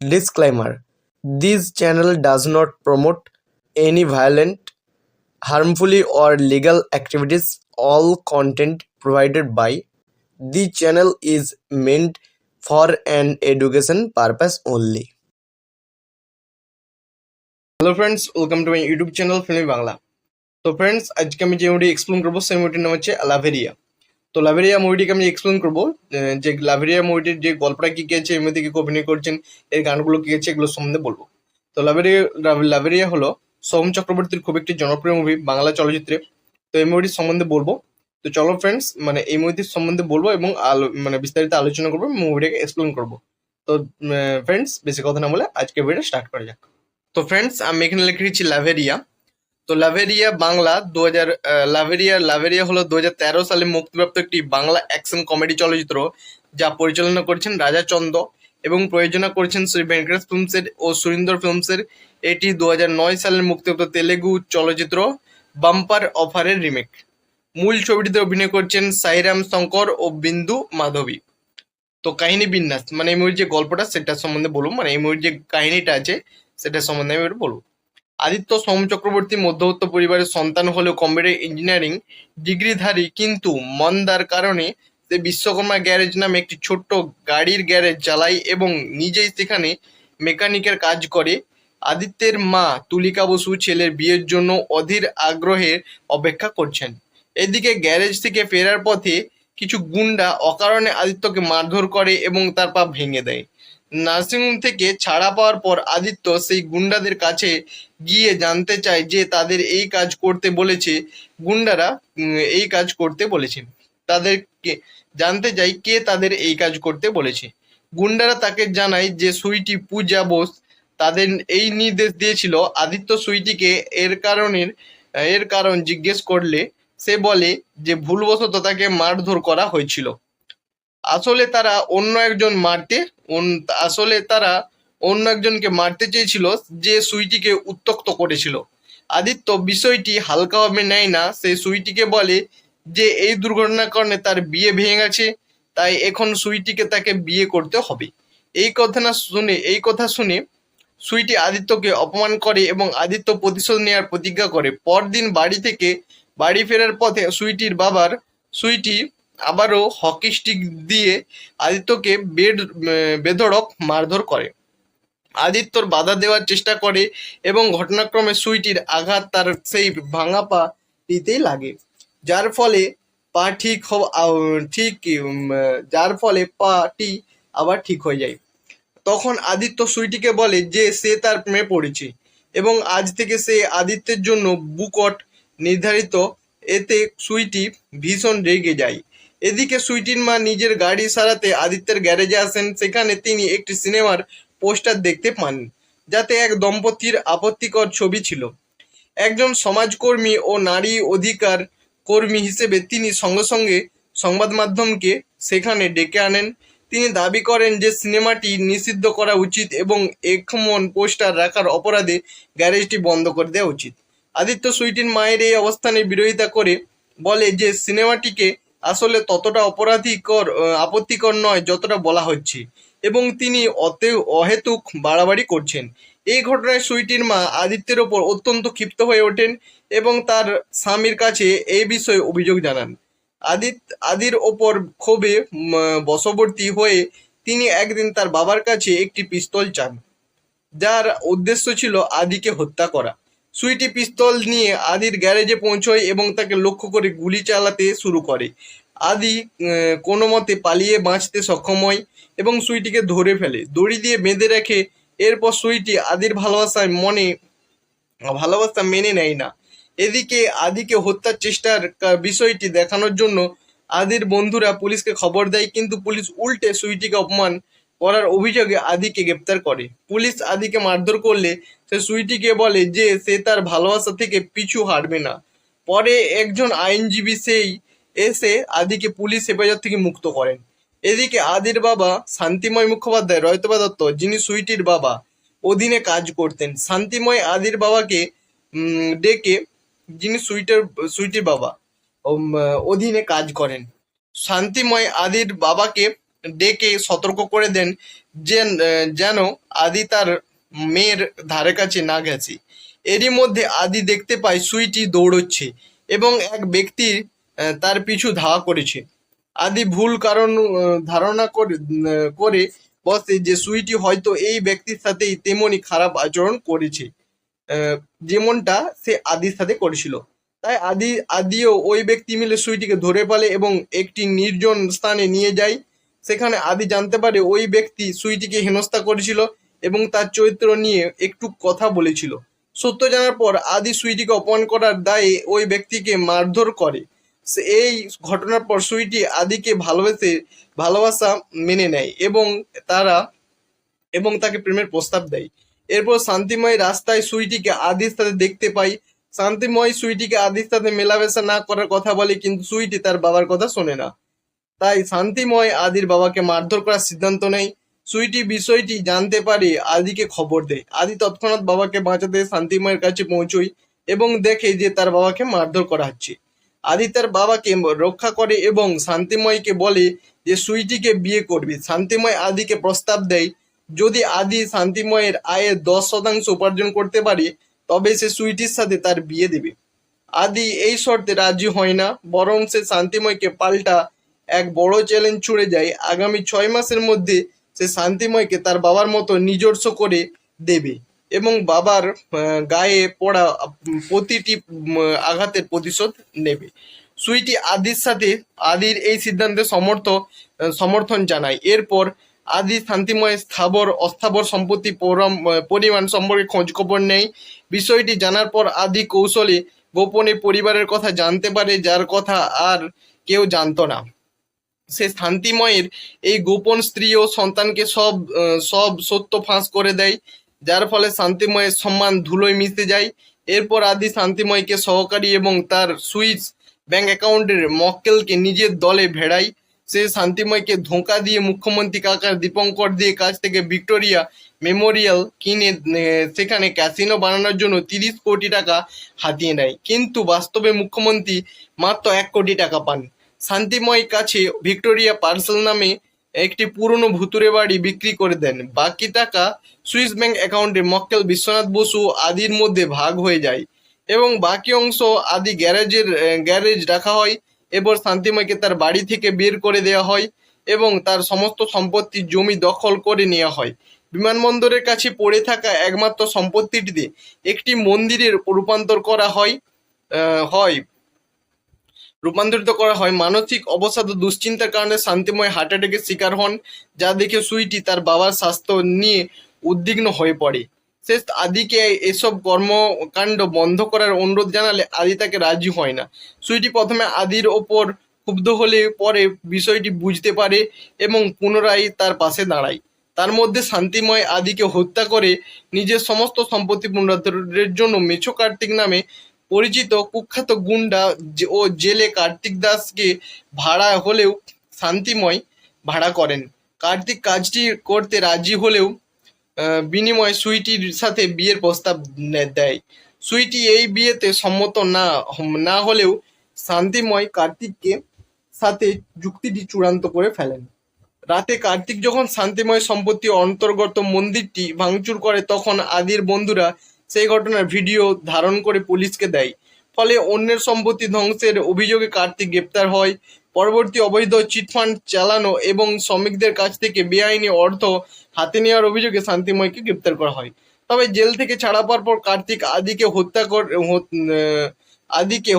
Disclaimer: This channel does not promote any violent, harmful, or illegal activities. All content provided by the channel is meant for an education purpose only. Hello friends, welcome to my YouTube channel Filmi Bangla. তো friends, আজকে আমি যে মুভিটি explain করবো সেই মুভিটির নাম হচ্ছে লাভেরিয়া। তো লাভেরিয়া মুভিটিকে আমি এক্সপ্লেন করবো, যে লাভেরিয়া মুভিটির যে গল্পটা কী কী আছে, এর মধ্যে কী কী অভিনয় করছেন, এর গানগুলো কী আছে, এগুলো সম্বন্ধে বলবো। তো লাভেরিয়া হলো সোহম চক্রবর্তীর খুব একটি জনপ্রিয় মুভি বাংলা চলচ্চিত্রে। তো এই মুভিটির সম্বন্ধে বলবো। তো চলো ফ্রেন্ডস, এই মুভিটির সম্বন্ধে বলবো এবং বিস্তারিত আলোচনা করবো, মুভিটাকে এক্সপ্লেন করবো। তো ফ্রেন্ডস, বেশি কথা না বলে আজকে ভিডিওটা স্টার্ট করা যাক। তো ফ্রেন্ডস, আমি এখানে লিখে দিচ্ছি লাভেরিয়া। তো লাভেরিয়া বাংলা লাভেরিয়া হলো 2013 সালে মুক্তিপ্রাপ্ত একটি বাংলা অ্যাকশন কমেডি চলচ্চিত্র, যা পরিচালনা করেছেন রাজা চন্দ এবং প্রযোজনা করেছেন শ্রী ভেঙ্কটেশ ফিল্মসের ও সুরিন্দর ফিল্মসের। এটি 2009 সালের মুক্তিপ্রাপ্ত তেলেগু চলচ্চিত্র বাম্পার অফারের রিমেক। মূল ছবিটিতে অভিনয় করছেন সাইরাম শঙ্কর ও বিন্দু মাধবী। তো কাহিনী বিন্যাস, এই মুভির যে গল্পটা সেটা সম্বন্ধে বলবো, এই মুভির যে কাহিনীটা আছে সেটা সম্বন্ধে আমি বলবো। আদিত্য সোম চক্রবর্তী মধ্যবিত্ত পরিবারের সন্তান হলেও কম্পিউটার ইঞ্জিনিয়ারিং ডিগ্রিধারী, কিন্তু মন্দার কারণে সে বিশ্বকর্মা গ্যারেজ নামে একটি ছোট্ট গাড়ির গ্যারেজ চালায় এবং নিজেই সেখানে মেকানিকের কাজ করে। আদিত্যের মা তুলিকা বসু ছেলের বিয়ের জন্য অধীর আগ্রহে অপেক্ষা করছেন। এদিকে গ্যারেজ থেকে ফেরার পথে কিছু গুন্ডা অকারণে আদিত্যকে মারধর করে এবং তার পা ভেঙে দেয়। নার্সিংহোম থেকে ছাড়া পাওয়ার পর আদিত্য সেই গুন্ডাদের কাছে গিয়ে জানতে চায় যে তাদের এই কাজ করতে বলেছে। গুন্ডারা এই কাজ করতে বলেছে, তাদেরকে জানতে চাই কে তাদের এই কাজ করতে বলেছে। গুন্ডারা তাকে জানায় যে সুইটি পূজা বোস তাদের এই নির্দেশ দিয়েছিল। আদিত্য সুইটিকে এর কারণ জিজ্ঞেস করলে সে বলে যে ভুলবশত তাকে মারধর করা হয়েছিল। আসলে তারা অন্য একজনকে মারতে চেয়েছিল যে সুইটিকে উত্ত্যক্ত করেছিল। আদিত্য বিষয়টি হালকাভাবে নেয় না। সে সুইটিকে বলে যে এই দুর্ঘটনার কারণে তার বিয়ে ভেঙে গেছে, তাই এখন সুইটিকে তাকে বিয়ে করতে হবে। এই কথা শুনে সুইটি আদিত্যকে অপমান করে এবং আদিত্য প্রতিশোধ নেওয়ার প্রতিজ্ঞা করে। পরদিন বাড়ি ফেরার পথে সুইটি আবারও হকি স্টিক দিয়ে আদিত্যকে বেধড়ক মারধর করে। আদিত্যর বাধা দেওয়ার চেষ্টা করে এবং ঘটনাক্রমে সুইটির আঘাত তার সেই ভাঙা পাটিতেই লাগে, যার ফলে পাটি আবার ঠিক হয়ে যায়। তখন আদিত্য সুইটিকে বলে যে সে তার প্রেমে পড়েছে এবং আজ থেকে সে আদিত্যের জন্য বুকট নির্ধারিত। এতে সুইটি ভীষণ রেগে যায়। এদিকে সুইটির মা নিজের গাড়ি সারাতে আদিত্যের গ্যারেজে আসেন। সেখানে তিনি একটি সিনেমার পোস্টার দেখতে পান, যাতে এক দম্পতির আপত্তিকর ছবি ছিল। একজন সমাজকর্মী ও নারী অধিকার কর্মী হিসেবে তিনি সঙ্গে সঙ্গে সংবাদ মাধ্যমকে সেখানে ডেকে আনেন। তিনি দাবি করেন যে সিনেমাটি নিষিদ্ধ করা উচিত এবং এমন পোস্টার রাখার অপরাধে গ্যারেজটি বন্ধ করে দেওয়া উচিত। আদিত্য সুইটির মায়ের এই অবস্থানের বিরোধিতা করে বলে যে সিনেমাটিকে আসলে ততটা আপত্তিকর নয় যতটা বলা হচ্ছে এবং তিনি অহেতুক বাড়াবাড়ি করছেন। এই ঘটনায় সুইটির মা আদিত্যের ওপর অত্যন্ত ক্ষিপ্ত হয়ে ওঠেন এবং তার স্বামীর কাছে এই বিষয়ে অভিযোগ জানান। আদির ওপর ক্ষোভে বশবর্তী হয়ে তিনি একদিন তার বাবার কাছে একটি পিস্তল চান, যার উদ্দেশ্য ছিল আদিকে হত্যা করা। সুইটি পিস্তল নিয়ে আদির গ্যারেজে পৌঁছয় এবং তাকে লক্ষ্য করে গুলি চালাতে শুরু করে। আদি কোনো মতে পালিয়ে বাঁচতে সক্ষম হয় এবং সুইটিকে ধরে ফেলে, দড়ি দিয়ে বেঁধে রাখে। এরপর সুইটি আদির ভালোবাসা মেনে নেয় না। এদিকে আদিকে হত্যার চেষ্টার বিষয়টি দেখানোর জন্য আদির বন্ধুরা পুলিশকে খবর দেয়, কিন্তু পুলিশ উল্টে সুইটিকে অপমান করার অভিযোগে আদিকে গ্রেপ্তার করে। পুলিশ আদিকে মারধর করলে সে সুইটিকে বলে যে সে তার ভালোবাসা থেকে পিছু হাঁটবে না। পরে একজন আইনজীবী এসে আদিকে পুলিশ হেফাজত থেকে মুক্ত করেন। এদিকে আদির বাবা শান্তিময় মুখোপাধ্যায় রয়তবা দত্ত, যিনি সুইটির বাবা অধীনে কাজ করতেন। শান্তিময় আদির বাবাকে ডেকে, যিনি সুইটির বাবা অধীনে কাজ করেন। শান্তিময় আদির বাবাকে ডেকে সতর্ক করে দেন যেন আদি তার মেয়ের ধারে কাছে না গেছে। এরই মধ্যে আদি দেখতে পায় সুইটি দৌড়চ্ছে এবং এক ব্যক্তি তার পিছু ধাওয়া করেছে। আদি ভুল কারণ ধারণা করে বসে যে সুইটি হয়তো এই ব্যক্তির সাথেই তেমনি খারাপ আচরণ করেছে যেমনটা সে আদির সাথে করেছিল। তাই আদিও ওই ব্যক্তি মিলে সুইটিকে ধরে ফেলে এবং একটি নির্জন স্থানে নিয়ে যায়। সেখানে আদি জানতে পারে ওই ব্যক্তি সুইটিকে হেনস্থা করেছিল এবং তার চরিত্র নিয়ে একটু কথা বলেছিল। সত্য জানার পর আদি সুইটিকে অপমান করার দায়ে ওই ব্যক্তিকে মারধর করে। এই ঘটনার পর সুইটি আদিকে ভালোবাসা মেনে নেয় এবং তাকে প্রেমের প্রস্তাব দেয়। এরপর শান্তিময় রাস্তায় সুইটিকে আদির সাথে দেখতে পাই। শান্তিময় সুইটিকে আদির সাথে মেলামেশা না করার কথা বলে, কিন্তু সুইটি তার বাবার কথা শোনে না। তাই শান্তিময় আদির বাবাকে মারধর করার সিদ্ধান্ত নেয়। সুইটি বিষয়টি জানতে পারে আদিকে খবর দেয়। আদি তৎক্ষণাৎ বাবাকে বাঁচাতে শান্তিময়ের কাছে পৌঁছয় এবং দেখে যে তার বাবাকে মারধর করা হচ্ছে। আদি তার বাবাকে রক্ষা করে এবং শান্তিময়কে বলে যে সুইটিকে বিয়ে করবে। শান্তিময় আদিকে প্রস্তাব দেয়, যদি আদি শান্তিময়ের আয়ের 10% উপার্জন করতে পারে তবে সে সুইটির সাথে তার বিয়ে দেবে। আদি এই শর্তে রাজি হয় না, বরং সে শান্তিময়কে পাল্টা এক বড় চ্যালেঞ্জ ছুড়ে যায়। আগামী 6 মাসের মধ্যে সে শান্তিময়কে তার বাবার মতো নিজস্ব করে দেবে এবং বাবার গায়ে পড়া প্রতিটি আঘাতের প্রতিশোধ নেবে। সুইটি আদির এই সিদ্ধান্তে সমর্থন জানায়। এরপর আদি শান্তিময়ের স্থাবর অস্থাবর সম্পত্তি পরিমাণ সম্পর্কে খোঁজখবর নেয়। বিষয়টি জানার পর আদি কৌশলে গোপনে পরিবারের কথা জানতে পারে, যার কথা আর কেউ জানতো না। সে শান্তিময়ের এই গোপন স্ত্রী ও সন্তানকে সব সত্য ফাঁস করে দেয়, যার ফলে শান্তিময়ের সম্মান ধুলোয় মিশে যায়। এরপর আদি শান্তিময়কে সহকারী এবং তার সুইস ব্যাংক অ্যাকাউন্টের মক্কেলকে নিজের দলে ভেড়ায়। সে শান্তিময়কে ধোঁকা দিয়ে মুখ্যমন্ত্রী কাকার দীপঙ্কর দিয়ে কাছ থেকে ভিক্টোরিয়া মেমোরিয়াল কিনে সেখানে ক্যাসিনো বানানোর জন্য 30 কোটি টাকা হাতিয়ে নেয়, কিন্তু বাস্তবে মুখ্যমন্ত্রী মাত্র 1 কোটি টাকা পান। শান্তিময় কাছে ভিক্টোরিয়া পার্সেল নামে একটি পুরনো ভুতুড়ে বাড়ি বিক্রি করে দেন। বাকি টাকা সুইস ব্যাংক অ্যাকাউন্টে মক্কেল বিশ্বনাথ বসু আদির মধ্যে ভাগ হয়ে যায় এবং বাকি অংশ আদি গ্যারেজ রাখা হয়। এরপর শান্তিময়কে তার বাড়ি থেকে বের করে দেওয়া হয় এবং তার সমস্ত সম্পত্তি জমি দখল করে নেওয়া হয়। বিমানবন্দরের কাছে পড়ে থাকা একমাত্র সম্পত্তিটিতে একটি মন্দিরের রূপান্তরিত করা হয়। মানসিক অবসাদ ও দুশ্চিন্তার কারণে শান্তিময় হার্ট অ্যাটাকের শিকার হন, যা দেখে সুইটি তার বাবার স্বাস্থ্য নিয়ে উদ্বিগ্ন হয়ে পড়ে। সে আদিকে এসব কর্মকাণ্ড বন্ধ করার অনুরোধ জানালে আদি তাকে রাজি হয় না। সুইটি প্রথমে আদির ওপর ক্ষুব্ধ হলে পরে বিষয়টি বুঝতে পারে এবং পুনরায় তার পাশে দাঁড়ায়। তার মধ্যে শান্তিময় আদিকে হত্যা করে নিজের সমস্ত সম্পত্তি পুনরুদ্ধারের জন্য মেছো কার্তিক নামে পরিচিত কুখ্যাত গুন্ডা ও জেলে কার্তিক দাসকে শান্তিময় ভাড়া করেন। কার্তিক কাজটি করতে রাজি হলেও বিনিময়ে সুইটির সাথে বিয়ের প্রস্তাব দেয়। সুইটি এই বিয়েতে সম্মত না হলেও শান্তিময় কার্তিককে সাথে যুক্তিটি চূড়ান্ত করে ফেলেন। রাতে কার্তিক যখন শান্তিময় সম্পত্তি অন্তর্গত মন্দিরটি ভাঙচুর করে, তখন আদির বন্ধুরা সেই ঘটনার ভিডিও ধারণ করে পুলিশকে দেয়। ফলে অন্যের সম্পত্তি ধ্বংসের অভিযোগে কার্তিক গ্রেপ্তার হয়। পরবর্তী অবৈধ চিটফান্ড চালানো এবং শ্রমিকদের কাছ থেকে বেআইনি অর্থ হাতে নেওয়ার অভিযোগে শান্তিময়কে গ্রেপ্তার করা হয়। তবে জেল থেকে ছাড়া পাওয়ার পর কার্তিক আদিকে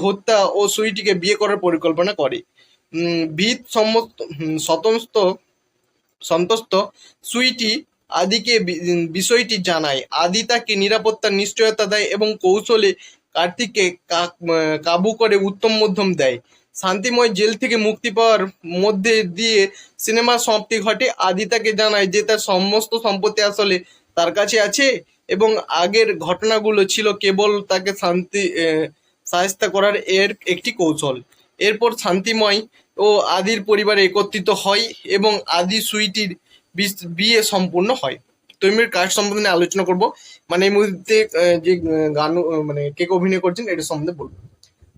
হত্যা ও সুইটিকে বিয়ে করার পরিকল্পনা করে। ভিত সন্তস্ত সুইটি আদিকে বিষয়টি জানায়। আদি তাকে নিরাপত্তার নিশ্চয়তা দেয় এবং কৌশলে কার্তিককে কাবু করে উত্তম মধ্যম দেয়। শান্তিময় জেল থেকে মুক্তি পাওয়ার মধ্যে দিয়ে সিনেমার সমাপ্তি ঘটে। আদি তাকে জানায় যে তার সমস্ত সম্পত্তি আসলে তার কাছে আছে এবং আগের ঘটনাগুলো ছিল কেবল তাকে সাহায্য করার একটি কৌশল। এরপর শান্তিময় ও আদির পরিবার একত্রিত হয় এবং আদি সুইটির বিয়ে সম্পূর্ণ হয়। তো আমি কাজ সম্বন্ধে আলোচনা করব, মানে এই মুহূর্তে যে গান মানে কে অভিনয় করছেন এটা সম্বন্ধে বলবো।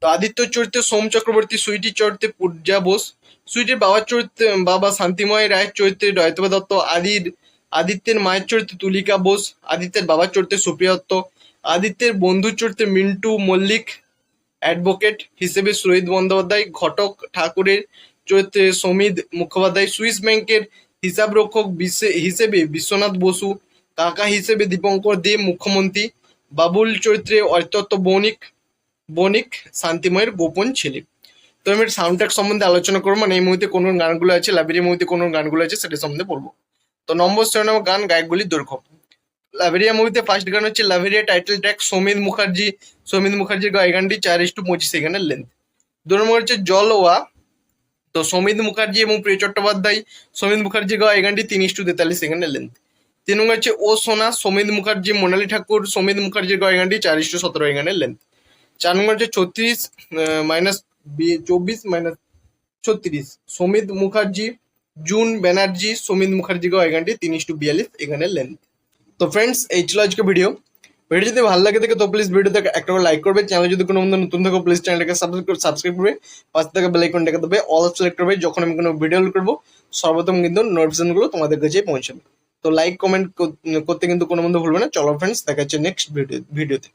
তো আদিত্য চরিত্রে সোম চক্রবর্তী, সুইটির চরিত্রে পূজা বোস, সুইটির বাবার চরিত্রে বাবা শান্তিময় রায়ের চরিত্রে জয়তবা দত্ত, আদিত্যের মায়ের চরিত্রে তুলিকা বোস, আদিত্যের বাবার চরিত্রে সুপ্রিয়া দত্ত, আদিত্যের বন্ধুর চরিত্রে মিন্টু মল্লিক, অ্যাডভোকেট হিসেবে সুরজিৎ বন্দ্যোপাধ্যায়, ঘটক ঠাকুরের চরিত্রে সমিত মুখোপাধ্যায়, সুইস ব্যাংকের হিসাবরক্ষক হিসেবে বিশ্বনাথ বসু, কাকা হিসেবে দীপঙ্কর দে, মুখ্যমন্ত্রী, বাবুল চরিত্রে অরিত্র বণিক, শান্তিময়ের গোপন ছেলে। তো আমি সাউন্ড ট্র্যাক সম্বন্ধে আলোচনা করবো, মানে এই মুহূর্তে কোন গানগুলো আছে, লাইব্রেরির মুভিতে কোন গানগুলো আছে সেটা সম্বন্ধে বলবো। তো নম্বর 6 নম্বর গান, গায়কগুলির দৈর্ঘ্য। লাভেরিয়া মুভিতে ফার্স্ট গান হচ্ছে লাভেরিয়া টাইটেল ট্র্যাক, সৌমিত মুখার্জির গাওয়া এই গানটি 4:25 সেকেন্ডের লেন্থ। 2 নম্বর হচ্ছে জলওয়া, তো সৌমিত মুখার্জি এবং প্রিয় চট্টোপাধ্যায়, সৌমিত মুখার্জি গাওয়া এই গানটি 3:43 সেকেন্ডের লেন্থ। 3 নম্বর হচ্ছে ও সোনা, সৌমিত মুখার্জি, মোনালি ঠাকুর, সৌমিত মুখার্জির গাওয়া এই গানটি 4:17 সেকেন্ডের লেন্থ। 4 নম্বর হচ্ছে 24 সৌমিত মুখার্জি, জুন ব্যানার্জি, সৌমিত মুখার্জি গাওয়া এই গানটি 3:42 এখানে লেন্থ। তো ফ্রেন্ডস, এই ছিল আজকে ভিডিও যদি ভালো লাগে থাকে তো প্লিজ ভিডিওতে একটা করে লাইক করবে, চ্যানেল যদি কোনো বন্ধু নতুন থাকো প্লিজ চ্যানেলটাকে সাবস্ক্রাইব করবে, পাশে থাকা বেল আইকনটাকে দেবে অল সিলেক্ট করবে, যখন আমি কোনো ভিডিও করবো সর্বপ্রথম কিন্তু নোটিফিকেশনগুলো তোমাদের কাছে পৌঁছাবে। তো লাইক কমেন্ট করতে কিন্তু কোনো বন্ধু ভুলবে না। চলো ফ্রেন্ডস, দেখা হচ্ছে নেক্সট ভিডিওতে।